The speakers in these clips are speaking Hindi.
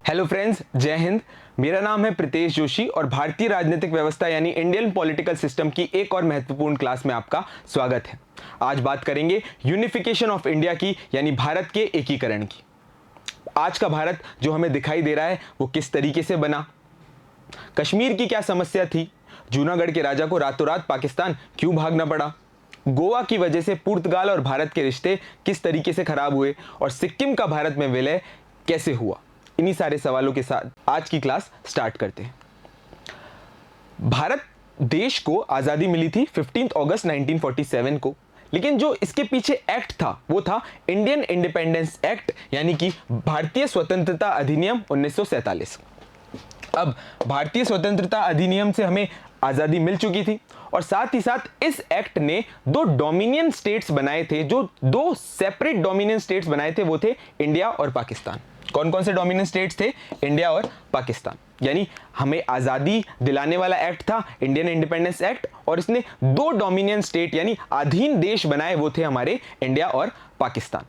हेलो फ्रेंड्स, जय हिंद। मेरा नाम है प्रीतेश जोशी और भारतीय राजनीतिक व्यवस्था यानी इंडियन पॉलिटिकल सिस्टम की एक और महत्वपूर्ण क्लास में आपका स्वागत है। आज बात करेंगे यूनिफिकेशन ऑफ इंडिया की यानी भारत के एकीकरण की। आज का भारत जो हमें दिखाई दे रहा है वो किस तरीके से बना, कश्मीर की क्या समस्या थी, जूनागढ़ के राजा को रातों रात पाकिस्तान क्यों भागना पड़ा, गोवा की वजह से पुर्तगाल और भारत के रिश्ते किस तरीके से खराब हुए और सिक्किम का भारत में विलय कैसे हुआ। इन्हीं सारे सवालों के साथ आज की क्लास स्टार्ट करते हैं। भारत देश को आज़ादी मिली थी 15 अगस्त 1947 को, लेकिन जो इसके पीछे एक्ट था वो था इंडियन इंडिपेंडेंस एक्ट यानी कि भारतीय स्वतंत्रता अधिनियम 1947। अब भारतीय स्वतंत्रता अधिनियम से हमें आज़ादी मिल चुकी थी और साथ ही साथ इस एक्ट ने दो डोमिनियन स्टेट्स बनाए थे, जो दो सेपरेट डोमिनियन स्टेट्स बनाए थे वो थे इंडिया और पाकिस्तान। कौन कौन से डोमिनियन स्टेट्स थे? इंडिया और पाकिस्तान। यानी हमें आज़ादी दिलाने वाला एक्ट था इंडियन इंडिपेंडेंस एक्ट और इसने दो डोमिनियन स्टेट यानी अधीन देश बनाए, वो थे हमारे इंडिया और पाकिस्तान।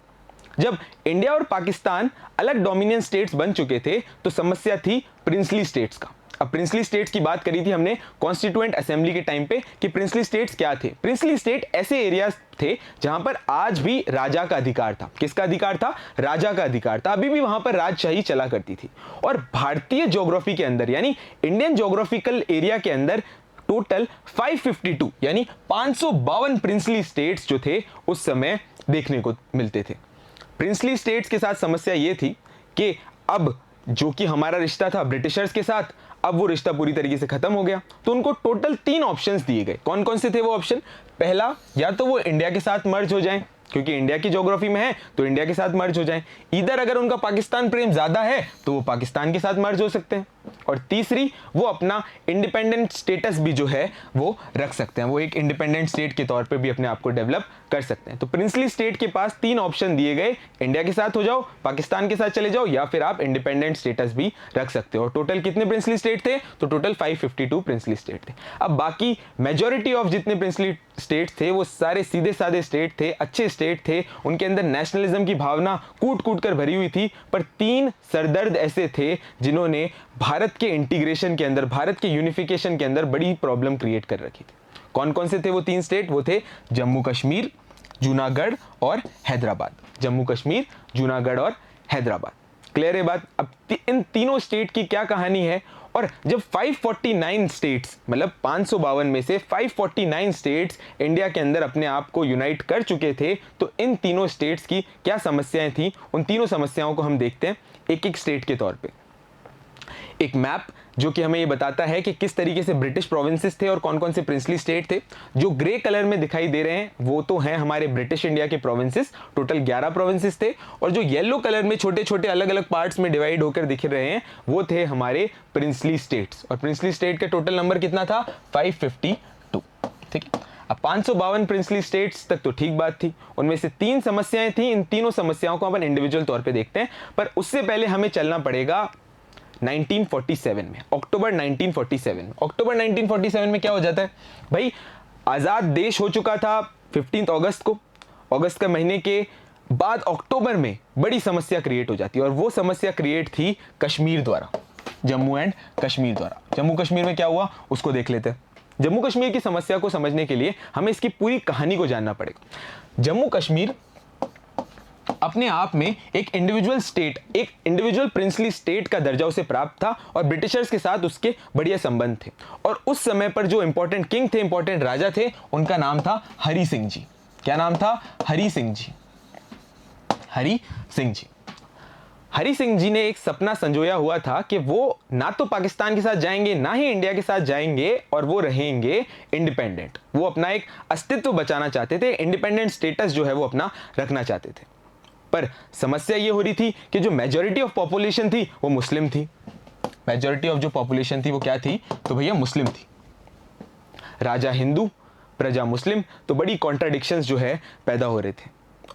जब इंडिया और पाकिस्तान अलग डोमिनियन स्टेट्स बन चुके थे तो समस्या थी प्रिंसली स्टेट्स का। अब प्रिंसली स्टेट्स की बात करी थी हमने कॉन्स्टिट्यूएंट असेंबली के टाइम पे कि प्रिंसली स्टेट्स क्या थे। प्रिंसली स्टेट ऐसे एरियाज थे जहां पर आज भी राजा का अधिकार था। किसका अधिकार था? राजा का अधिकार था। अभी भी वहां पर राजशाही चला करती थी। और भारतीय ज्योग्राफी के अंदर यानी इंडियन ज्योग्राफिकल एरिया के अंदर टोटल 552 यानी 552 प्रिंसली स्टेट्स जो थे उस समय देखने को मिलते थे। प्रिंसली स्टेट्स के साथ समस्या यह थी कि अब जो कि हमारा रिश्ता था ब्रिटिशर्स के साथ, अब वो रिश्ता पूरी तरीके से खत्म हो गया। तो उनको टोटल 3 ऑप्शंस दिए गए। कौन कौन से थे वो ऑप्शन? पहला, या तो वो इंडिया के साथ मर्ज हो जाएं, क्योंकि इंडिया की ज्योग्राफी में है तो इंडिया के साथ मर्ज हो जाएं। इधर अगर उनका पाकिस्तान प्रेम ज्यादा है तो वो पाकिस्तान के साथ मर्ज हो सकते हैं। और तीसरी, वो अपना इंडिपेंडेंट स्टेटस भी जो है वो रख सकते हैं, वो एक इंडिपेंडेंट स्टेट के तौर पे भी अपने आप को डेवलप कर सकते हैं। तो प्रिंसली स्टेट के पास 3 ऑप्शन दिए गए, इंडिया के साथ हो जाओ, पाकिस्तान के साथ चले जाओ, या फिर आप इंडिपेंडेंट स्टेटस भी रख सकते हो। और टोटल कितने प्रिंसली स्टेट थे? तो टोटल 552 प्रिंसली स्टेट थे। अब बाकी मेजॉरिटी ऑफ जितने प्रिंसली स्टेट्स थे वो सारे सीधे साधे स्टेट थे, अच्छे स्टेट थे, उनके अंदर नेशनलिज्म की भावना कूट कूट कर भरी हुई थी। पर 3 सरदर्द ऐसे थे जिन्होंने भारत के इंटीग्रेशन के अंदर, भारत के यूनिफिकेशन के अंदर बड़ी प्रॉब्लम क्रिएट कर रखी थी। कौन कौन से थे वो 3 स्टेट? वो थे जम्मू कश्मीर, जूनागढ़ और हैदराबाद। जम्मू कश्मीर, जूनागढ़ और हैदराबाद। क्लियर है बात? अब इन तीनों स्टेट की क्या कहानी है? और जब 549 स्टेट्स मतलब 552 में से 549 स्टेट्स इंडिया के अंदर अपने आप को यूनाइट कर चुके थे तो इन तीनों स्टेट्स की क्या समस्याएं थी, उन तीनों समस्याओं को हम देखते हैं एक एक स्टेट के तौर पे। एक मैप जो कि हमें ये बताता है कि किस तरीके से ब्रिटिश प्रोविंसेस थे और कौन कौन से प्रिंसली स्टेट थे। जो ग्रे कलर में दिखाई दे रहे हैं वो तो हैं हमारे ब्रिटिश इंडिया के प्रोविंसेस, टोटल 11 प्रोविंसेस थे। और जो येलो कलर में छोटे छोटे अलग अलग पार्ट्स में डिवाइड होकर दिख रहे हैं वो थे हमारे प्रिंसली स्टेट्स। और प्रिंसली स्टेट का टोटल नंबर कितना था? 552। ठीक है, अब 552 प्रिंसली स्टेट्स तक तो ठीक बात थी। उनमें से 3 समस्याएं थी। इन तीनों समस्याओं को अपन इंडिविजुअल तौर पे देखते हैं, पर उससे पहले हमें चलना पड़ेगा 1947 में, अक्टूबर 1947 में। अक्टूबर 1947 में क्या हो जाता है भाई? आज़ाद देश हो चुका था 15 अगस्त को। अगस्त के महीने के बाद अक्टूबर में बड़ी समस्या क्रिएट हो जाती है और वो समस्या क्रिएट थी कश्मीर द्वारा, जम्मू एंड कश्मीर द्वारा। जम्मू कश्मीर में क्या हुआ उसको देख लेते हैं। जम्मू कश्मीर की समस्या को समझने के लिए हमें इसकी पूरी कहानी को जानना पड़ेगा। जम्मू कश्मीर अपने आप में एक इंडिविजुअल स्टेट, एक इंडिविजुअल प्रिंसली स्टेट का दर्जा उसे प्राप्त था और ब्रिटिशर्स के साथ उसके बढ़िया संबंध थे। और उस समय पर जो इंपॉर्टेंट किंग थे, इंपॉर्टेंट राजा थे, उनका नाम था हरि सिंह जी। क्या नाम था? हरि सिंह जी। हरि सिंह जी। हरि सिंह जी ने एक सपना संजोया हुआ था कि वो ना तो पाकिस्तान के साथ जाएंगे ना ही इंडिया के साथ जाएंगे और वो रहेंगे इंडिपेंडेंट। वो अपना एक अस्तित्व बचाना चाहते थे, इंडिपेंडेंट स्टेटस जो है वो अपना रखना चाहते थे। पर समस्या ये हो रही थी कि जो मेजॉरिटी ऑफ पॉपुलेशन थी वो मुस्लिम थी। मेजॉरिटी ऑफ जो पॉपुलेशन थी वो क्या थी? तो भैया मुस्लिम थी। राजा हिंदू, प्रजा मुस्लिम, तो बड़ी कॉन्ट्राडिक्शंस जो है पैदा हो रहे थे।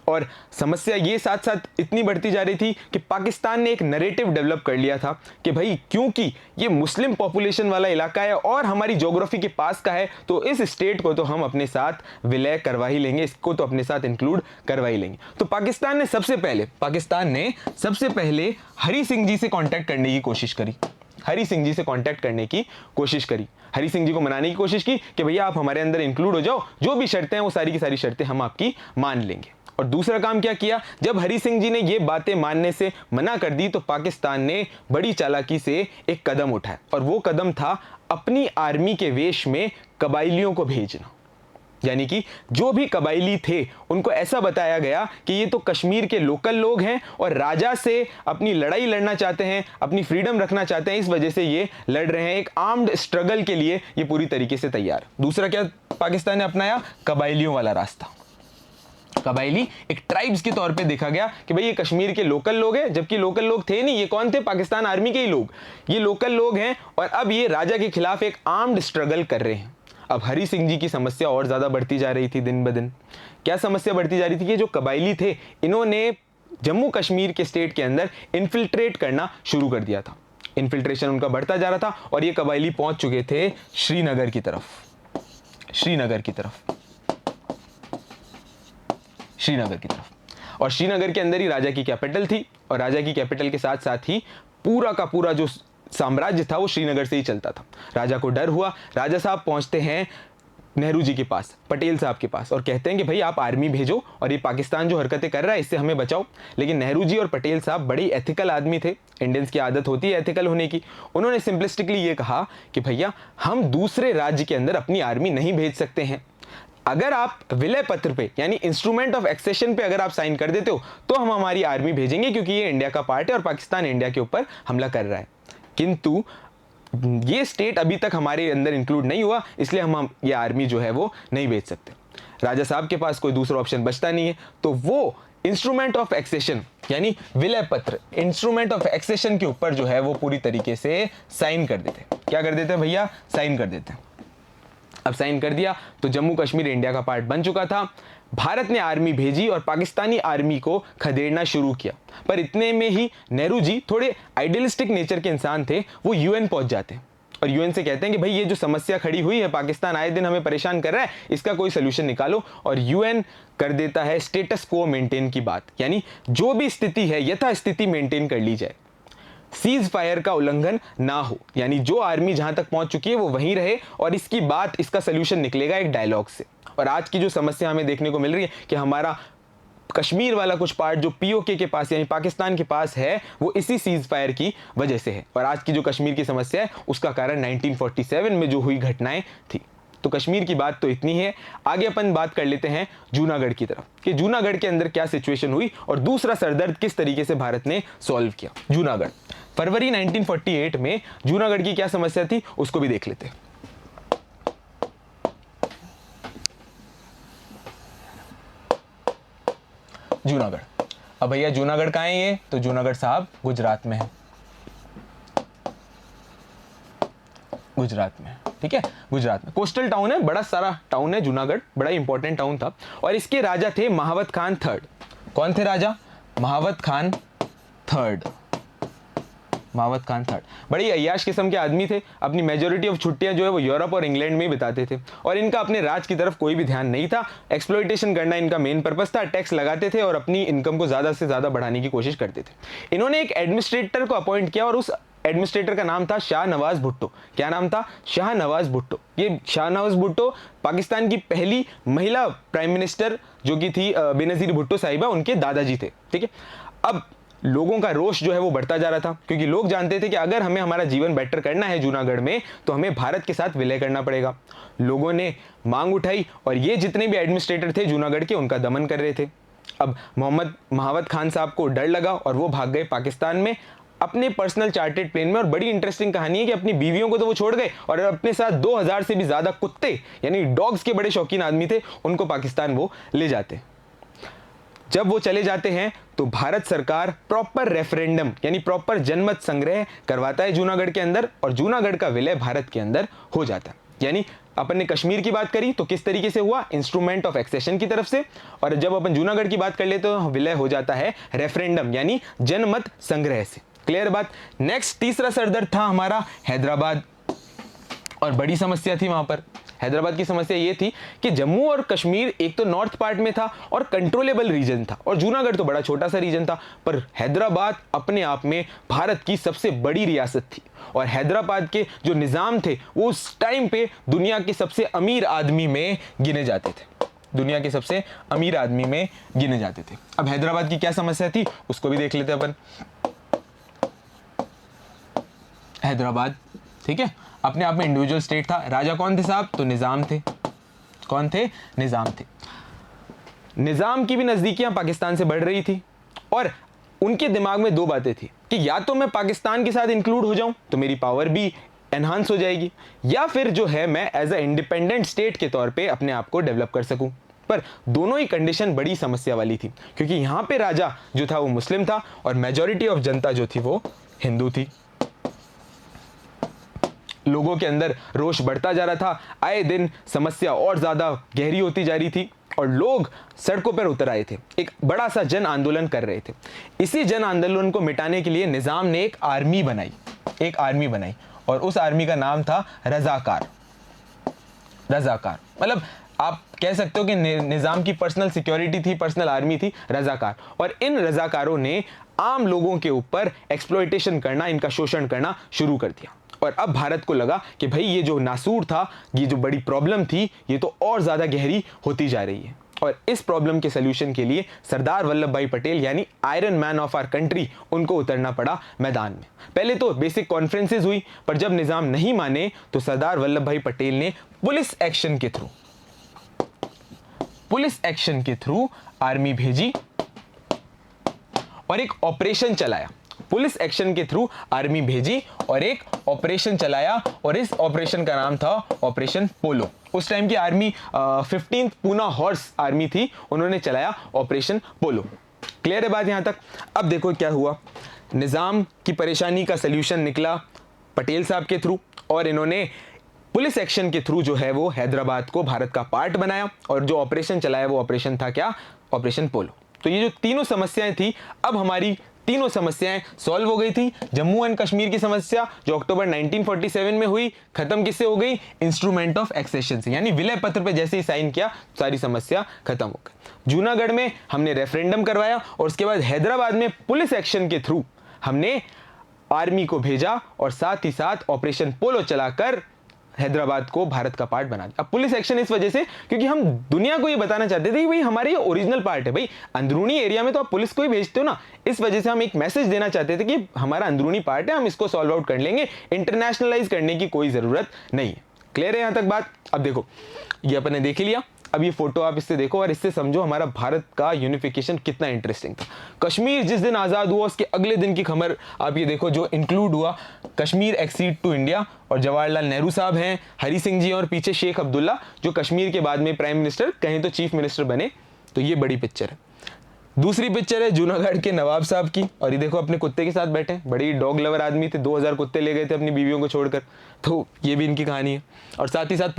और समस्या ये साथ साथ इतनी बढ़ती जा रही थी कि पाकिस्तान ने एक नैरेटिव डेवलप कर लिया था कि भाई क्योंकि ये मुस्लिम पॉपुलेशन वाला इलाका है और हमारी ज्योग्राफी के पास का है, तो इस स्टेट को तो हम अपने साथ विलय करवा ही लेंगे, इसको तो अपने साथ इंक्लूड करवा ही लेंगे। तो पाकिस्तान ने सबसे पहले हरी सिंह जी से कांटेक्ट करने की कोशिश करी। हरी सिंह जी से कांटेक्ट करने की कोशिश करी, हरी सिंह जी को मनाने की कोशिश की कि भैया आप हमारे अंदर इंक्लूड हो जाओ, जो भी शर्तें हैं वो सारी की सारी शर्तें हम आपकी मान लेंगे। और दूसरा काम क्या किया, जब हरी सिंह जी ने ये बातें मानने से मना कर दी तो पाकिस्तान ने बड़ी चालाकी से एक कदम उठाया, और वो कदम था अपनी आर्मी के वेश में कबाइलियों को भेजना। यानी कि जो भी कबाइली थे उनको ऐसा बताया गया कि ये तो कश्मीर के लोकल लोग हैं और राजा से अपनी लड़ाई लड़ना चाहते हैं, अपनी फ्रीडम रखना चाहते हैं, इस वजह से ये लड़ रहे हैं, एक आर्म्ड स्ट्रगल के लिए ये पूरी तरीके से तैयार। दूसरा क्या पाकिस्तान ने अपनाया, कबाइलियों वाला रास्ता। कबाइली एक ट्राइब्स के तौर पे देखा गया कि भाई ये कश्मीर के लोकल लोग हैं, जबकि लोकल लोग थे नहीं, ये कौन थे, पाकिस्तान आर्मी के ही लोग, ये लोकल लोग हैं और अब ये राजा के खिलाफ एक आर्म्ड स्ट्रगल कर रहे हैं। अब हरी सिंह जी की समस्या और ज्यादा बढ़ती जा रही थी दिन ब दिन। क्या समस्या बढ़ती जा रही थी कि जो कबाइली थे इन्होंने जम्मू कश्मीर के स्टेट के अंदर इन्फिल्ट्रेट करना शुरू कर दिया था। इन्फिल्ट्रेशन उनका बढ़ता जा रहा था और ये कबाइली पहुंच चुके थे श्रीनगर की तरफ। और श्रीनगर के अंदर ही राजा की कैपिटल थी, और राजा की कैपिटल के साथ साथ ही पूरा का पूरा जो साम्राज्य था वो श्रीनगर से ही चलता था। राजा को डर हुआ, राजा साहब पहुंचते हैं नेहरू जी के पास, पटेल साहब के पास, और कहते हैं कि भाई आप आर्मी भेजो और ये पाकिस्तान जो हरकतें कर रहा है इससे हमें बचाओ। लेकिन नेहरू जी और पटेल साहब बड़े एथिकल आदमी थे, इंडियंस की आदत होती है एथिकल होने की। उन्होंने सिंपलिस्टिकली ये कहा कि भैया हम दूसरे राज्य के अंदर अपनी आर्मी नहीं भेज सकते हैं, अगर आप विलय पत्र पे यानी इंस्ट्रूमेंट ऑफ एक्सेशन पे अगर आप साइन कर देते हो तो हम हमारी आर्मी भेजेंगे, क्योंकि ये इंडिया का पार्ट है और पाकिस्तान इंडिया के ऊपर हमला कर रहा है। किंतु ये स्टेट अभी तक हमारे अंदर इंक्लूड नहीं हुआ, इसलिए हम ये आर्मी जो है वो नहीं भेज सकते। राजा साहब के पास कोई दूसरा ऑप्शन बचता नहीं है, तो वो इंस्ट्रूमेंट ऑफ एक्सेशन यानी विलय पत्र, इंस्ट्रूमेंट ऑफ एक्सेशन के ऊपर जो है वो पूरी तरीके से साइन कर देते। क्या कर देते हैं भैया, साइन कर देते हैं। अब साइन कर दिया तो जम्मू कश्मीर इंडिया का पार्ट बन चुका था। भारत ने आर्मी भेजी और पाकिस्तानी आर्मी को खदेड़ना शुरू किया, पर इतने में ही नेहरू जी थोड़े आइडियलिस्टिक नेचर के इंसान थे, वो यूएन पहुंच जाते और यूएन से कहते हैं कि भाई ये जो समस्या खड़ी हुई है, पाकिस्तान आए दिन हमें परेशान कर रहा है, इसका कोई सोल्यूशन निकालो। और यूएन कर देता है स्टेटस को मेंटेन की बात, यानी जो भी स्थिति है यथास्थिति मेंटेन कर ली जाए, सीज फायर का उल्लंघन ना हो, यानी जो आर्मी जहां तक पहुंच चुकी है वो वहीं रहे और इसकी बात, इसका सोल्यूशन निकलेगा एक डायलॉग से। और आज की जो समस्या हमें देखने को मिल रही है कि हमारा कश्मीर वाला कुछ पार्ट जो पीओके के पास यानी पाकिस्तान के पास है, वो इसी सीज फायर की वजह से है। और आज की जो कश्मीर की समस्या है उसका कारण 1947 में जो हुई घटनाएं थी। तो कश्मीर की बात तो इतनी है। आगे अपन बात कर लेते हैं जूनागढ़ की तरफ कि जूनागढ़ के अंदर क्या सिचुएशन हुई और दूसरा सरदर्द किस तरीके से भारत ने सॉल्व किया। जूनागढ़, फरवरी 1948 में जूनागढ़ की क्या समस्या थी उसको भी देख लेते हैं। जूनागढ़, अब भैया जूनागढ़ कहाँ है ये, तो जूनागढ़ साहब गुजरात में है, गुजरात में, ठीक है, गुजरात में कोस्टल टाउन है, बड़ा सारा टाउन है जूनागढ़, बड़ा इंपॉर्टेंट टाउन था। और इसके राजा थे महावत खान थर्ड। कौन थे राजा, महावत खान थर्ड। महावत खान थर्ड बड़ी अय्याश किस्म के आदमी थे, अपनी मेजोरिटी ऑफ छुट्टियां जो है वो यूरोप और इंग्लैंड में ही बिताते थे और इनका अपने राज की तरफ कोई भी ध्यान नहीं था। एक्सप्लॉइटेशन करना इनका मेन पर्पस था, टैक्स लगाते थे और अपनी इनकम को ज्यादा से ज्यादा बढ़ाने की कोशिश करते थे। इन्होंने एक एडमिनिस्ट्रेटर को अपॉइंट किया और उस एडमिनिस्ट्रेटर का नाम था शाहनवाज भुट्टो। क्या नाम था, शाहनवाज भुट्टो। ये शाहनवाज भुट्टो पाकिस्तान की पहली महिला प्राइम मिनिस्टर जो कि थी बेनजीर भुट्टो साहिबा, उनके दादाजी थे, ठीक है। अब लोगों का रोष जो है वो बढ़ता जा रहा था क्योंकि लोग जानते थे कि अगर हमें हमारा जीवन बेटर करना है जूनागढ़ में तो हमें भारत के साथ विलय करना पड़ेगा। लोगों ने मांग उठाई और ये जितने भी एडमिनिस्ट्रेटर थे जूनागढ़ के उनका दमन कर रहे थे। अब महावत खान साहब को डर लगा और वो भाग गए पाकिस्तान में अपने पर्सनल चार्टेड प्लेन में। और बड़ी इंटरेस्टिंग कहानी है कि अपनी बीवियों को तो वो छोड़ गए और अपने साथ 2000 से भी ज्यादा कुत्ते यानी डॉग्स के बड़े शौकीन आदमी थे, उनको पाकिस्तान वो ले जाते। जब वो चले जाते हैं तो भारत सरकार प्रॉपर रेफरेंडम यानी प्रॉपर जनमत संग्रह करवाता है जूनागढ़ के अंदर और जूनागढ़ का विलय भारत के अंदर हो जाता है। यानी अपन ने कश्मीर की बात करी तो किस तरीके से हुआ, इंस्ट्रूमेंट ऑफ एक्सेशन की तरफ से, और जब अपन जूनागढ़ की बात कर ले तो विलय हो जाता है रेफरेंडम यानी जनमत संग्रह से। क्लियर बात। नेक्स्ट तीसरा सरदर्द था हमारा हैदराबाद, और बड़ी समस्या थी वहां पर। हैदराबाद की समस्या ये थी कि जम्मू और कश्मीर एक तो नॉर्थ पार्ट में था और कंट्रोलेबल रीजन था, और जूनागढ़ तो बड़ा छोटा सा रीजन था, पर हैदराबाद अपने आप में भारत की सबसे बड़ी रियासत थी, और हैदराबाद के जो निज़ाम थे वो उस टाइम पे दुनिया के सबसे अमीर आदमी में गिने जाते थे, दुनिया के सबसे अमीर आदमी में गिने जाते थे। अब हैदराबाद की क्या समस्या थी उसको भी देख लेते हैं अपन। हैदराबाद, ठीक है, अपने आप में इंडिविजुअल स्टेट था। राजा कौन थे साहब, तो निज़ाम थे। कौन थे, निज़ाम थे। निज़ाम की भी नज़दीकियां पाकिस्तान से बढ़ रही थी, और उनके दिमाग में दो बातें थी कि या तो मैं पाकिस्तान के साथ इंक्लूड हो जाऊं तो मेरी पावर भी एनहांस हो जाएगी, या फिर जो है मैं एज अ इंडिपेंडेंट स्टेट के तौर पे अपने आप को डेवलप कर सकूं। पर दोनों ही कंडीशन बड़ी समस्या वाली थी, क्योंकि यहां पे राजा जो था वो मुस्लिम था और मेजॉरिटी ऑफ जनता जो थी वो हिंदू थी। लोगों के अंदर रोष बढ़ता जा रहा था, आए दिन समस्या और ज्यादा गहरी होती जा रही थी, और लोग सड़कों पर उतर आए थे, एक बड़ा सा जन आंदोलन कर रहे थे। इसी जन आंदोलन को मिटाने के लिए निजाम ने एक आर्मी बनाई, और उस आर्मी का नाम था रजाकार। रजाकार मतलब आप कह सकते हो कि निजाम की पर्सनल सिक्योरिटी थी, पर्सनल आर्मी थी रजाकार। और इन रजाकारों ने आम लोगों के ऊपर एक्सप्लॉयटेशन करना, इनका शोषण करना शुरू कर दिया। और अब भारत को लगा कि भाई ये जो नासूर था, ये जो बड़ी प्रॉब्लम थी, ये तो और ज्यादा गहरी होती जा रही है। और इस प्रॉब्लम के सलूशन के लिए सरदार वल्लभ भाई पटेल यानी iron man of our country, उनको उतरना पड़ा मैदान में। पहले तो बेसिक कॉन्फ्रेंसेस हुई, पर जब निजाम नहीं माने तो सरदार वल्लभ भाई पटेल ने पुलिस एक्शन के थ्रू आर्मी भेजी और एक ऑपरेशन चलाया। पुलिस एक्शन के थ्रू आर्मी भेजी और एक ऑपरेशन चलाया, और इस ऑपरेशन का नाम था ऑपरेशन पोलो। उस टाइम की army 15th Poona horse army थी, उन्होंने चलाया ऑपरेशन पोलो। क्लियर है बात यहां तक। अब देखो क्या हुआ, निजाम की परेशानी का सल्यूशन निकला पटेल साहब के थ्रू, और इन्होंने पुलिस एक्शन के थ्रू जो है वो हैदराबाद को भारत का पार्ट बनाया, और जो ऑपरेशन चलाया वो ऑपरेशन था क्या, ऑपरेशन पोलो। तो ये जो तीनों समस्याएं थी, अब हमारी तीनों समस्याएं सॉल्व हो गई थी। जम्मू एंड कश्मीर की समस्या जो अक्टूबर 1947 में हुई, खत्म किससे हो गई, इंस्ट्रूमेंट ऑफ एक्सेशन से, यानी विलय पत्र पे जैसे ही साइन किया सारी समस्या खत्म हो गई। जूनागढ़ में हमने रेफरेंडम करवाया, और उसके बाद हैदराबाद में पुलिस एक्शन के थ्रू हमने आर्मी को भेजा, और साथ ही साथ ऑपरेशन पोलो चलाकर हैदराबाद को भारत का पार्ट बना दिया। अब पुलिस एक्शन इस वजह से क्योंकि हम दुनिया को ये बताना चाहते थे कि भाई हमारे ये ओरिजिनल पार्ट है, भाई अंदरूनी एरिया में तो आप पुलिस को ही भेजते हो ना, इस वजह से हम एक मैसेज देना चाहते थे कि हमारा अंदरूनी पार्ट है, हम इसको सॉल्व आउट कर लेंगे, इंटरनेशनलाइज करने की कोई जरूरत नहीं है। क्लियर है यहां तक बात। अब देखो ये अपन ने देख लिया, अब ये फोटो आप इससे देखो और इससे समझो हमारा भारत का यूनिफिकेशन कितना इंटरेस्टिंग था। कश्मीर जिस दिन आजाद हुआ उसके अगले दिन की खबर आप ये देखो, जो इंक्लूड हुआ कश्मीर एक्सीड टू इंडिया, और जवाहरलाल नेहरू साहब हैं, हरी सिंह जी, और पीछे शेख अब्दुल्ला जो कश्मीर के बाद में प्राइम मिनिस्टर, कहीं तो चीफ मिनिस्टर बने। तो ये बड़ी पिक्चर है। दूसरी पिक्चर है जूनागढ़ के नवाब साहब की, और ये देखो अपने कुत्ते के साथ बैठे, बड़ी डॉग लवर आदमी थे, 2000 कुत्ते ले गए थे अपनी बीवियों को छोड़कर, तो ये भी इनकी कहानी है। और साथ ही साथ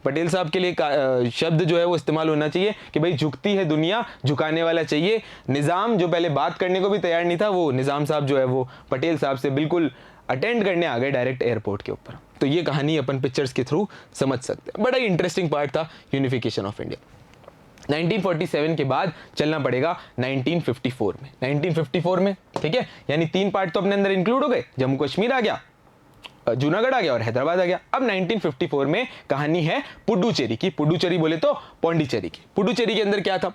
पटेल साहब के लिए शब्द जो है वो इस्तेमाल होना चाहिए कि भाई झुकती है दुनिया, झुकाने वाला चाहिए। निज़ाम जो पहले बात करने को भी तैयार नहीं था, वो निज़ाम साहब जो है वो पटेल साहब से बिल्कुल अटेंड करने आ गए डायरेक्ट एयरपोर्ट के ऊपर। तो ये कहानी अपन पिक्चर्स के थ्रू समझ सकते हैं। बड़ा ही इंटरेस्टिंग पार्ट था यूनिफिकेशन ऑफ इंडिया। 1947 के बाद चलना पड़ेगा 1954 में। 1954 में ठीक है, यानी 3 पार्ट तो अपने अंदर इंक्लूड हो गए, जम्मू कश्मीर आ गया, जूनागढ़ आ गया और हैदराबाद आ गया। अब 1954 में कहानी है पुडुचेरी की। पुडुचेरी बोले तो पौंडीचेरी की। पुडुचेरी के अंदर क्या था,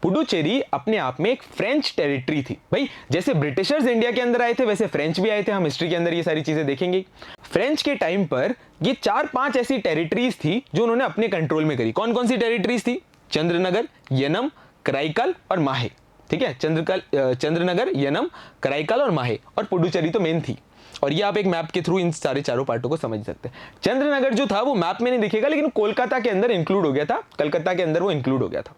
पुडुचेरी अपने आप में एक फ्रेंच टेरिटरी थी। भाई जैसे ब्रिटिशर्स इंडिया के अंदर आए थे वैसे फ्रेंच भी आए थे, हम हिस्ट्री के अंदर ये सारी चीजें देखेंगे। फ्रेंच के टाइम पर ये 4-5 ऐसी टेरिटरीज थी जो उन्होंने अपने कंट्रोल में करी। कौन कौन सी टेरिटरीज थी, चंद्रनगर, यनम, कराईकल और माहे। ठीक है, चंद्रनगर, यनम, कराईकल और माहे, और पुडुचेरी तो मेन थी। और ये आप एक मैप के थ्रू इन सारे चारों पार्टों को समझ सकते हैं। चंद्रनगर जो था वो मैप में नहीं दिखेगा, लेकिन कोलकाता के अंदर इंक्लूड हो गया था, कलकत्ता के अंदर वो इंक्लूड हो गया था।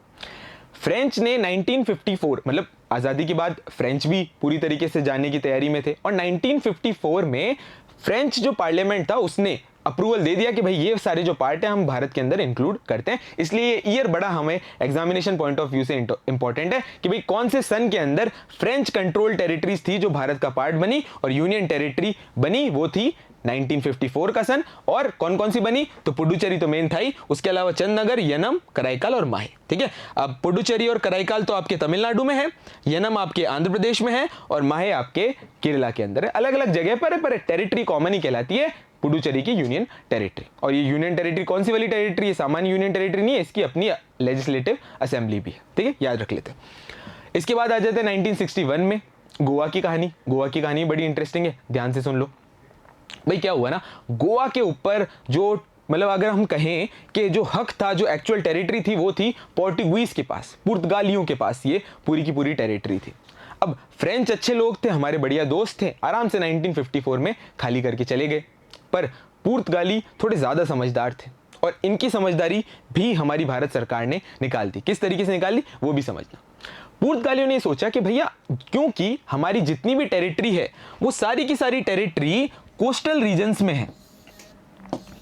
फ्रेंच ने 1954 मतलब आजादी के बाद फ्रेंच भी पूरी तरीके से जाने की तैयारी में थे, और 1954 में फ्रेंच जो पार्लियामेंट था उसने अप्रूवल दे दिया कि भाई ये सारे जो पार्ट है हम भारत के अंदर इंक्लूड करते हैं। इसलिए ये ईयर बड़ा हमें एग्जामिनेशन पॉइंट ऑफ व्यू से इंपॉर्टेंट है कि भाई कौन से सन के अंदर फ्रेंच कंट्रोल टेरिटरीज थी जो भारत का पार्ट बनी और यूनियन टेरिटरी बनी, वो थी 1954 का सन। और कौन कौन सी बनी, तो पुडुचेरी तो मेन था ही, उसके अलावा चंदनगर, यनम, कराईकाल और माहे। ठीक है, अब पुडुचेरी और कराईकाल तो आपके तमिलनाडु में है, यनम आपके आंध्र प्रदेश में है और माहे आपके केरला के अंदर है। अलग अलग जगह पर टेरिटरी कॉमन ही कहलाती है पुडुचेरी की यूनियन टेरिटरी। और ये यूनियन टेरिटरी कौन सी वाली टेरिटरी है, सामान्य यूनियन टेरिटरी नहीं है, इसकी अपनी लेजिस्लेटिव असेंबली भी है। ठीक है, याद रख लेते हैं। इसके बाद आ जाते हैं 1961 में गोवा की कहानी। गोवा की कहानी बड़ी इंटरेस्टिंग है, ध्यान से सुन लो। भाई क्या हुआ ना, गोवा के ऊपर जो मतलब अगर हम कहें कि जो हक था, जो एक्चुअल टेरिटरी थी, वो थी पोर्टुगीज के पास, पुर्तगालियों के पास ये पूरी की पूरी टेरिटरी थी। अब फ्रेंच अच्छे लोग थे, हमारे बढ़िया दोस्त थे, आराम से 1954 में खाली करके चले गए। पर पुर्तगाली थोड़े ज़्यादा समझदार थे और इनकी समझदारी भी हमारी भारत सरकार ने निकाल दी। किस तरीके से निकाल दी वो भी समझना। पुर्तगालियों ने सोचा कि भैया क्योंकि हमारी जितनी भी टेरिटरी है वो सारी की सारी टेरिटरी कोस्टल रीजन्स में है,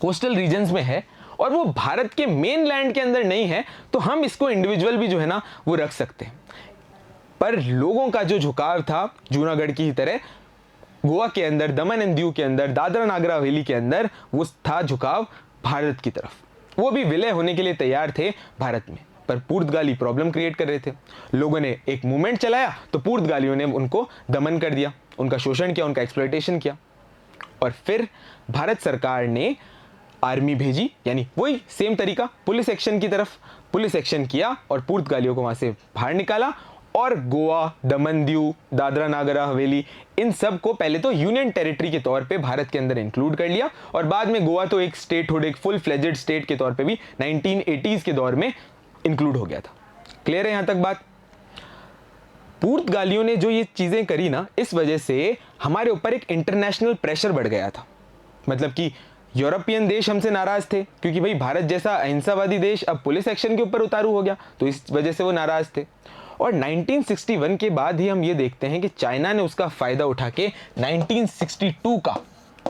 कोस्टल रीजन्स में है और वो भारत के मेन लैंड के अंदर नहीं है, तो हम इसको इंडिविजुअल भी जो है ना वो रख सकते हैं। पर लोगों का जो झुकाव था जूनागढ़ की ही तरह गोवा के अंदर, दमन एंड दीव के अंदर, दादरा नागर हवेली के अंदर वो था झुकाव भारत की तरफ। वो भी विलय होने के लिए तैयार थे भारत में, पर पुर्तगाली प्रॉब्लम क्रिएट कर रहे थे। लोगों ने एक मूवमेंट चलाया तो पुर्तगालियों ने उनको दमन कर दिया, उनका शोषण किया, उनका एक्सप्लॉयटेशन किया। और फिर भारत सरकार ने आर्मी भेजी, यानी वही सेम तरीका पुलिस एक्शन की तरफ, पुलिस एक्शन किया और पुर्तगालियों को वहां से बाहर निकाला और गोवा, दमन दीव, दादरा नागर हवेली, इन सब को पहले तो यूनियन टेरिटरी के तौर पे भारत के अंदर इंक्लूड कर लिया और बाद में गोवा तो एक स्टेटहुड, एक फुल फ्लेजेड स्टेट के तौर पे भी 1980s के दौर में इंक्लूड हो गया था। क्लियर है यहां तक बात? पुर्तगालियों ने जो ये चीजें करी ना, इस वजह से हमारे ऊपर एक इंटरनेशनल प्रेशर बढ़ गया था। मतलब कि यूरोपियन देश हमसे नाराज थे क्योंकि भाई भारत जैसा अहिंसावादी देश अब पुलिस एक्शन के ऊपर उतारू हो गया, तो इस वजह से वो नाराज थे। और 1961 के बाद ही हम ये देखते हैं कि चाइना ने उसका फायदा उठा के 1962 का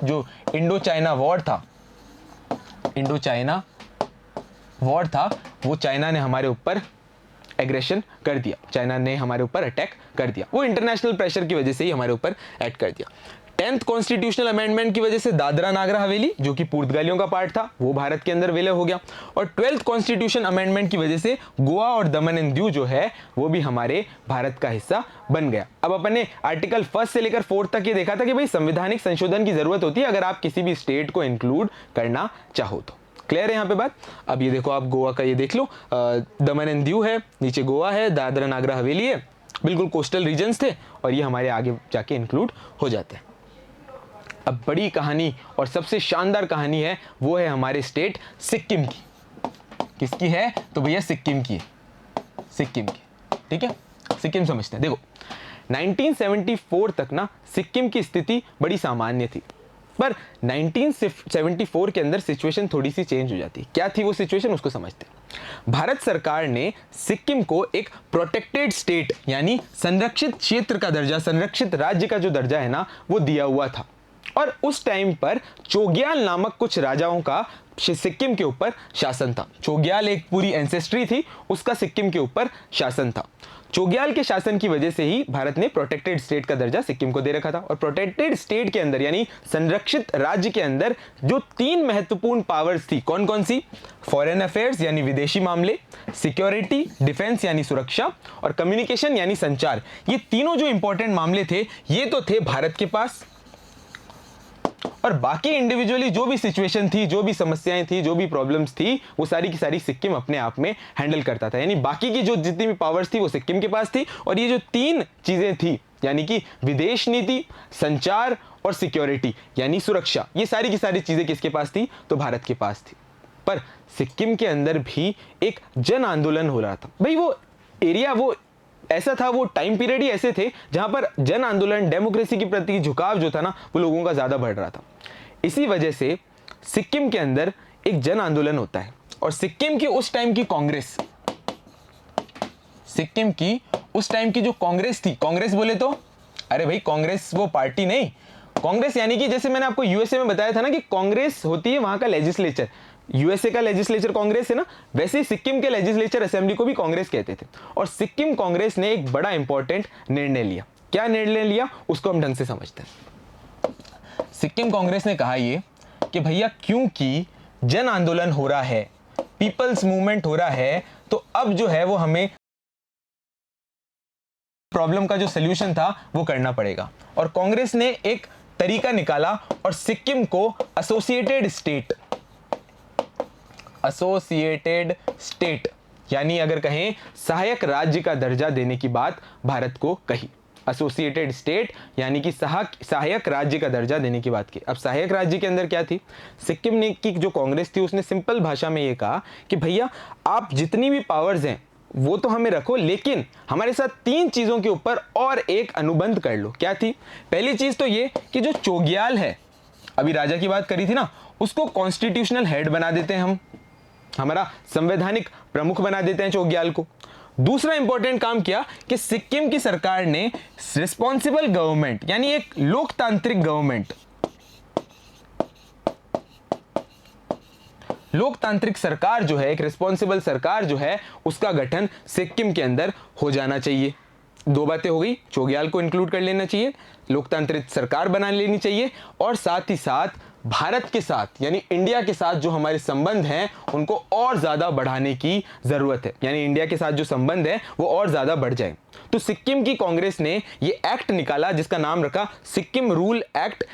जो इंडो चाइना वॉर था, इंडो चाइना वॉर था, वो चाइना ने हमारे ऊपर एग्रेशन कर दिया, चाइना ने हमारे ऊपर अटैक कर दिया। वो इंटरनेशनल प्रेशर की वजह से ही हमारे ऊपर ऐड कर दिया। 10th कॉन्स्टिट्यूशनल अमेंडमेंट की वजह से दादरा नागर हवेली जो कि पुर्तगालियों का पार्ट था वो भारत के अंदर विलय हो गया और 12th कॉन्स्टिट्यूशन अमेंडमेंट की वजह से गोवा और दमन एंड दीव जो है वो भी हमारे भारत का हिस्सा बन गया। अब अपन ने आर्टिकल 1 से लेकर 4 तक ये देखा था कि भाई संवैधानिक संशोधन की जरूरत होती है अगर आप किसी भी स्टेट को इंक्लूड करना चाहो तो। क्लियर है यहाँ पे बात? अब ये देखो, आप गोवा का ये देख लो, दमन एंड दीव है, नीचे गोवा है, दादरा नागर हवेली है, बिल्कुल कोस्टल रीजन्स थे और ये हमारे आगे जाके इंक्लूड हो जाते हैं। अब बड़ी कहानी और सबसे शानदार कहानी है वो है हमारे स्टेट सिक्किम की। किसकी है? तो भैया सिक्किम की है, सिक्किम की। ठीक है, सिक्किम समझते हैं। देखो 1974 तक ना सिक्किम की स्थिति बड़ी सामान्य थी, पर 1974 के अंदर सिचुएशन थोड़ी सी चेंज हो जाती है। क्या थी वो सिचुएशन, उसको समझते हैं। भारत सरकार ने सिक्किम को एक प्रोटेक्टेड स्टेट यानी संरक्षित क्षेत्र का दर्जा, संरक्षित राज्य का जो दर्जा है ना वो दिया हुआ था। और उस टाइम पर चोग्याल नामक कुछ राजाओं का सिक्किम के ऊपर शासन था। चोग्याल एक पूरी एंसेस्ट्री थी, उसका सिक्किम के ऊपर शासन था। चोग्याल के शासन की वजह से ही भारत ने प्रोटेक्टेड स्टेट का दर्जा सिक्किम को दे रखा था। और प्रोटेक्टेड स्टेट के अंदर यानी संरक्षित राज्य के अंदर जो 3 महत्वपूर्ण पावर्स थी, कौन कौन सी? फॉरेन अफेयर्स यानी विदेशी मामले, सिक्योरिटी डिफेंस यानी सुरक्षा और कम्युनिकेशन यानी संचार। ये तीनों जो इंपॉर्टेंट मामले थे ये तो थे भारत के पास, और बाकी इंडिविजुअली जो भी सिचुएशन थी, जो भी समस्याएं थी, जो भी प्रॉब्लम्स थी, वो सारी की सारी सिक्किम अपने आप में हैंडल करता था। यानी बाकी की जो जितनी भी पावर्स थी वो सिक्किम के पास थी और ये जो 3 चीजें थी यानी कि विदेश नीति, संचार और सिक्योरिटी यानी सुरक्षा, ये सारी की सारी चीजें किसके पास थी? तो भारत के पास थी। पर सिक्किम के अंदर भी एक जन आंदोलन हो रहा था। भाई वो एरिया वो ऐसा था, वो टाइम पीरियड ही ऐसे थे जहां पर जन आंदोलन, डेमोक्रेसी के प्रति झुकाव जो था ना वो लोगों का ज्यादा बढ़ रहा था। इसी वजह से सिक्किम के अंदर एक जन आंदोलन होता है और सिक्किम की उस टाइम की कांग्रेस, सिक्किम की उस टाइम की जो कांग्रेस थी, कांग्रेस बोले तो अरे भाई कांग्रेस वो पार्टी नहीं, कांग्रेस यानी कि जैसे मैंने आपको यूएसए में बताया था ना कि कांग्रेस होती है वहां का लेजिस्लेचर, यूएसए का लेजिस्लेचर कांग्रेस है ना, वैसे ही सिक्किम के लेजिस्लेचर असेंबली को भी कांग्रेस कहते थे। और सिक्किम कांग्रेस ने एक बड़ा इंपॉर्टेंट निर्णय लिया। क्या निर्णय लिया उसको हम ढंग से समझते हैं। सिक्किम कांग्रेस ने कहा ये कि भैया क्योंकि जन आंदोलन हो रहा है, पीपल्स मूवमेंट हो रहा है, तो अब जो है वो हमें प्रॉब्लम का जो सलूशन था वो करना पड़ेगा। और कांग्रेस ने एक तरीका निकाला और सिक्किम को एसोसिएटेड स्टेट यानी अगर कहें सहायक राज्य का दर्जा देने की बात भारत को कही। एसोसिएटेड स्टेट यानी कि सहायक राज्य का दर्जा देने की बात की। अब सहायक राज्य के अंदर क्या थी, सिक्किम ने की जो कांग्रेस थी उसने सिंपल भाषा में ये कहा कि भैया आप जितनी भी पावर्स हैं वो तो हमें रखो, लेकिन हमारे साथ 3 चीजों के ऊपर और एक अनुबंध कर लो। क्या थी? पहली चीज तो ये कि जो चोग्याल है, अभी राजा की बात करी थी ना, उसको कॉन्स्टिट्यूशनल हेड बना देते हैं, हम हमारा संवैधानिक प्रमुख बना देते हैं चोग्याल को। दूसरा इंपॉर्टेंट काम किया कि सिक्किम की सरकार ने रिस्पॉन्सिबल गवर्नमेंट यानी एक लोकतांत्रिक गवर्नमेंट, लोकतांत्रिक सरकार जो है, एक रिस्पॉन्सिबल सरकार जो है, उसका गठन सिक्किम के अंदर हो जाना चाहिए। 2 बातें हो गई, चोग्याल को इंक्लूड कर लेना चाहिए, लोकतांत्रिक सरकार बना लेनी चाहिए, और साथ ही साथ भारत के साथ यानी इंडिया के साथ जो हमारे संबंध हैं उनको और ज्यादा बढ़ाने की जरूरत है, यानी इंडिया के साथ जो संबंध है वो और ज्यादा बढ़ जाए। तो सिक्किम की कांग्रेस ने ये एक्ट निकाला जिसका नाम रखा सिक्किम रूल एक्ट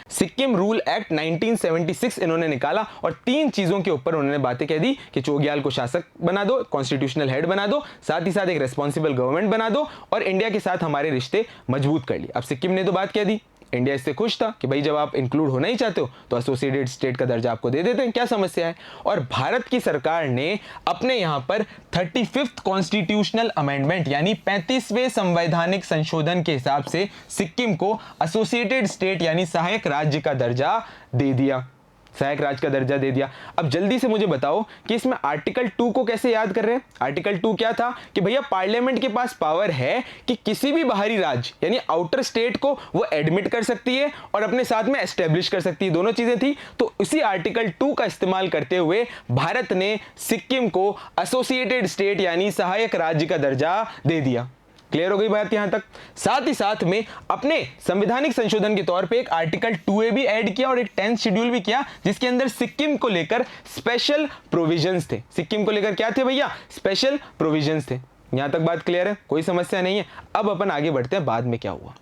1976 इन्होंने निकाला, और 3 चीजों के ऊपर उन्होंने बातें कह दी कि चोग्याल को शासक बना दो, कॉन्स्टिट्यूशनल हेड बना दो, साथ ही साथ एक रेस्पॉन्सिबल गवर्नमेंट बना दो, और इंडिया के साथ हमारे रिश्ते मजबूत कर लिए। अब सिक्किम ने तो बात कह दी, इंडिया इससे खुश था कि भाई जब आप इंक्लूड होना ही चाहते हो तो एसोसिएटेड स्टेट का दर्जा आपको दे देते हैं, क्या समस्या है। और भारत की सरकार ने अपने यहां पर 35th कॉन्स्टिट्यूशनल अमेंडमेंट यानी 35वें संवैधानिक संशोधन के हिसाब से सिक्किम को एसोसिएटेड स्टेट यानी सहायक राज्य का दर्जा दे दिया, सहायक राज्य का दर्जा दे दिया। अब जल्दी से मुझे बताओ कि इसमें आर्टिकल 2 को कैसे याद कर रहे हैं। आर्टिकल 2 क्या था कि भैया पार्लियामेंट के पास पावर है कि किसी भी बाहरी राज्य यानी आउटर स्टेट को वो एडमिट कर सकती है और अपने साथ में एस्टेब्लिश कर सकती है, दोनों चीजें थी। तो इसी आर्टिकल 2 का इस्तेमाल करते हुए भारत ने सिक्किम को एसोसिएटेड स्टेट यानी सहायक राज्य का दर्जा दे दिया। क्लियर हो गई बात यहां तक। साथ ही साथ में अपने संवैधानिक संशोधन के तौर पे एक आर्टिकल 2A भी ऐड किया और एक 10th शेड्यूल भी किया जिसके अंदर सिक्किम को लेकर स्पेशल प्रोविजंस थे। सिक्किम को लेकर क्या थे भैया? स्पेशल प्रोविजंस थे। यहां तक बात क्लियर है, कोई समस्या नहीं है। अब अपन आगे बढ़ते हैं, बाद में क्या हुआ।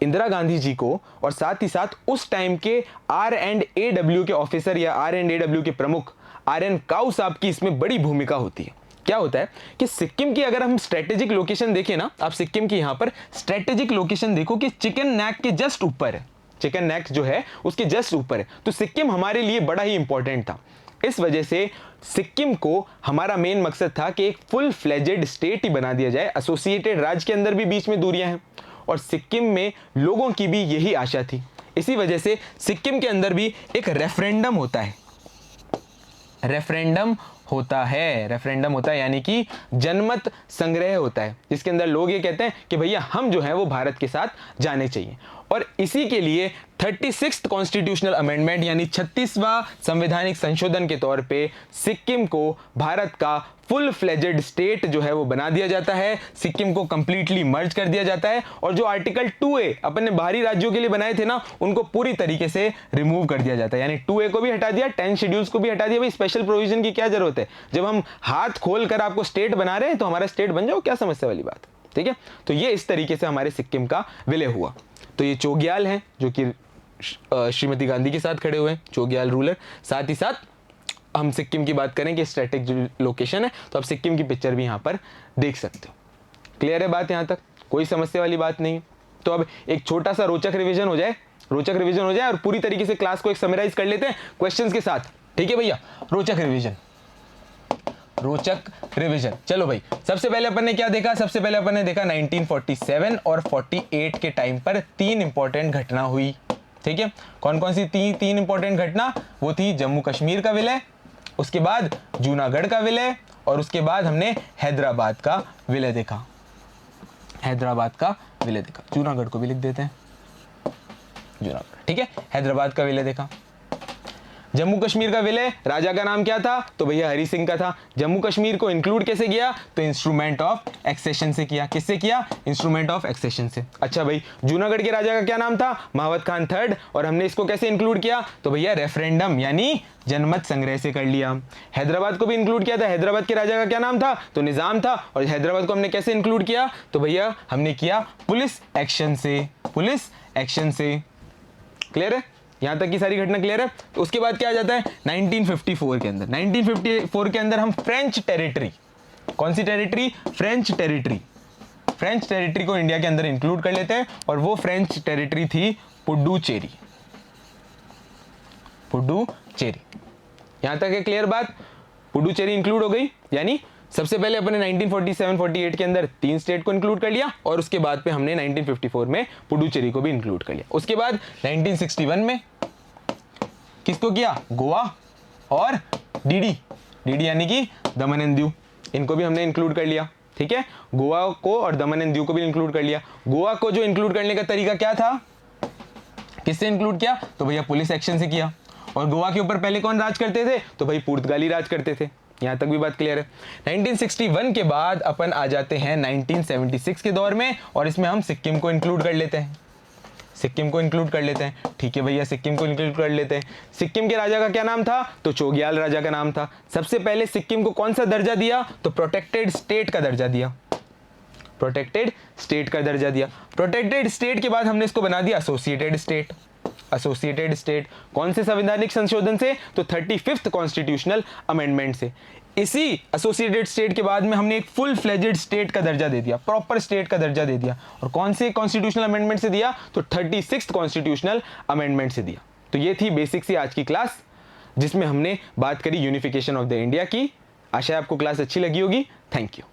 इंदिरा गांधी जी को और साथ ही साथ उस टाइम के R&AW के ऑफिसर या R&AW के प्रमुख RN काउ साहब की इसमें बड़ी भूमिका होती है। क्या होता है कि सिक्किम की अगर हम स्ट्रेटेजिक लोकेशन देखें ना, आप सिक्किम की यहां पर स्ट्रेटेजिक लोकेशन देखो कि चिकन नेक के जस्ट ऊपर है, चिकन नेक जो है उसके जस्ट ऊपर है। तो सिक्किम हमारे लिए बड़ा ही इंपॉर्टेंट था। इस वजह से सिक्किम को हमारा मेन मकसद था कि एक फुल फ्लेजेड स्टेट ही बना दिया जाए। एसोसिएटेड राज्य के अंदर भी बीच में दूरियां हैं और सिक्किम में लोगों की भी यही आशा थी। इसी वजह से सिक्किम के अंदर भी एक रेफरेंडम होता है, रेफरेंडम होता है यानी कि जनमत संग्रह होता है जिसके अंदर लोग ये कहते हैं कि भैया हम जो है वो भारत के साथ जाने चाहिए। और इसी के लिए 36th कॉन्स्टिट्यूशनल अमेंडमेंट यानी 36वां संवैधानिक संशोधन के तौर पे सिक्किम को भारत का फुल फ्लेजेड स्टेट जो है वो बना दिया जाता है, सिक्किम को कंप्लीटली मर्ज कर दिया जाता है। और जो आर्टिकल 2A अपन ने बाहरी राज्यों के लिए बनाए थे ना, उनको पूरी तरीके से रिमूव कर दिया जाता है, यानी 2A को भी हटा दिया, 10 शेड्यूल्स को भी हटा दिया। भाई स्पेशल प्रोविजन की क्या जरूरत है, जब हम हाथ खोल कर आपको स्टेट बना रहे हैं तो हमारा स्टेट बन जाओ, क्या समस्या वाली बात है। ठीक है, तो ये इस तरीके से हमारे सिक्किम का विलय हुआ। तो ये चोग्याल हैं जो कि श्रीमती गांधी के साथ खड़े हुए हैं, चोग्याल रूलर। साथ ही साथ हम सिक्किम की बात करें कि स्ट्रेटेजिक लोकेशन है, तो आप सिक्किम की पिक्चर भी यहाँ पर देख सकते हो। क्लियर है बात यहाँ तक, कोई समस्या वाली बात नहीं है। तो अब एक छोटा सा रोचक रिवीजन हो जाए और पूरी तरीके से क्लास को एक समराइज कर लेते हैं क्वेश्चंस के साथ। ठीक है भैया, रोचक रिवीजन। चलो भाई, सबसे पहले अपन ने क्या देखा? सबसे पहले अपन ने देखा 1947 और 48 के टाइम पर 3 इंपॉर्टेंट घटना हुई। ठीक है, कौन कौन सी तीन इंपॉर्टेंट घटना? वो थी जम्मू कश्मीर का विलय, उसके बाद जूनागढ़ का विलय, और उसके बाद हमने हैदराबाद का विलय देखा। जूनागढ़ को भी लिख देते हैं। जूनागढ़। ठीक है, हैदराबाद का विलय देखा। जम्मू कश्मीर का विलय राजा का नाम क्या था? तो भैया हरि सिंह का था। जम्मू कश्मीर को इंक्लूड कैसे किया? तो इंस्ट्रूमेंट ऑफ एक्सेशन से किया। किससे किया? इंस्ट्रूमेंट ऑफ एक्सेशन से। अच्छा भाई, जूनागढ़ के राजा का क्या नाम था? महावत खान थर्ड। और हमने इसको कैसे इंक्लूड किया? तो भैया रेफरेंडम यानी जनमत संग्रह से कर लिया। हैदराबाद को भी इंक्लूड किया था। हैदराबाद के राजा का क्या नाम था? तो निजाम था। और हैदराबाद को हमने कैसे इंक्लूड किया? तो भैया हमने किया पुलिस एक्शन से। पुलिस एक्शन से। क्लियर है? यहां तक की सारी घटना क्लियर है। तो उसके बाद क्या आ जाता है 1954 के अंदर। 1954 के अंदर हम फ्रेंच टेरिटरी, कौन सी territory? French territory. French territory को इंडिया के अंदर इंक्लूड कर लेते हैं और वो फ्रेंच टेरिटरी थी पुडुचेरी। पुडुचेरी। यहां तक है क्लियर बात? पुडुचेरी इंक्लूड हो गई। यानी सबसे पहले अपने 1947-48 के अंदर 3 स्टेट को इंक्लूड कर लिया और उसके बाद पे हमने 1954 में पुडुचेरी को भी इंक्लूड कर लिया। उसके बाद 1961 में किसको किया? गोवा और डीडी यानी कि दमन एंड दीव, इनको भी हमने इंक्लूड कर लिया। ठीक है, गोवा को और दमन एंड दीव को भी इंक्लूड कर लिया। गोवा को जो इंक्लूड करने का तरीका क्या था? किससे इंक्लूड किया? तो भैया पुलिस एक्शन से किया। और गोवा के ऊपर पहले कौन राज करते थे? तो भाई पुर्तगाली राज करते थे। यहां तक भी बात क्लियर है। 1961 के बाद अपन आ जाते हैं 1976 के दौर में और इसमें हम सिक्किम को इंक्लूड कर लेते हैं। सिक्किम को इंक्लूड कर लेते हैं। ठीक है भैया, सिक्किम को इंक्लूड कर लेते हैं। सिक्किम के राजा का क्या नाम था? तो चोग्याल राजा का नाम था। सबसे पहले सिक्किम को कौन सा दर्जा दिया? तो प्रोटेक्टेड स्टेट का दर्जा दिया। प्रोटेक्टेड स्टेट का दर्जा दिया। प्रोटेक्टेड स्टेट के बाद हमने इसको बना दिया एसोसिएटेड स्टेट। एसोसिएटेड स्टेट कौन से संवैधानिक संशोधन से? तो 35th कॉन्स्टिट्यूशनल अमेंडमेंट से। इसी एसोसिएटेड स्टेट के बाद में हमने एक फुल फ्लेजेड स्टेट का दर्जा दे दिया, प्रॉपर स्टेट का दर्जा दे दिया। और कौन से कॉन्स्टिट्यूशनल अमेंडमेंट से दिया? तो 36th कॉन्स्टिट्यूशनल अमेंडमेंट से दिया। तो ये थी बेसिक सी आज की क्लास, जिसमें हमने बात करी यूनिफिकेशन ऑफ द इंडिया की। आशा है आपको क्लास अच्छी लगी होगी। Thank you.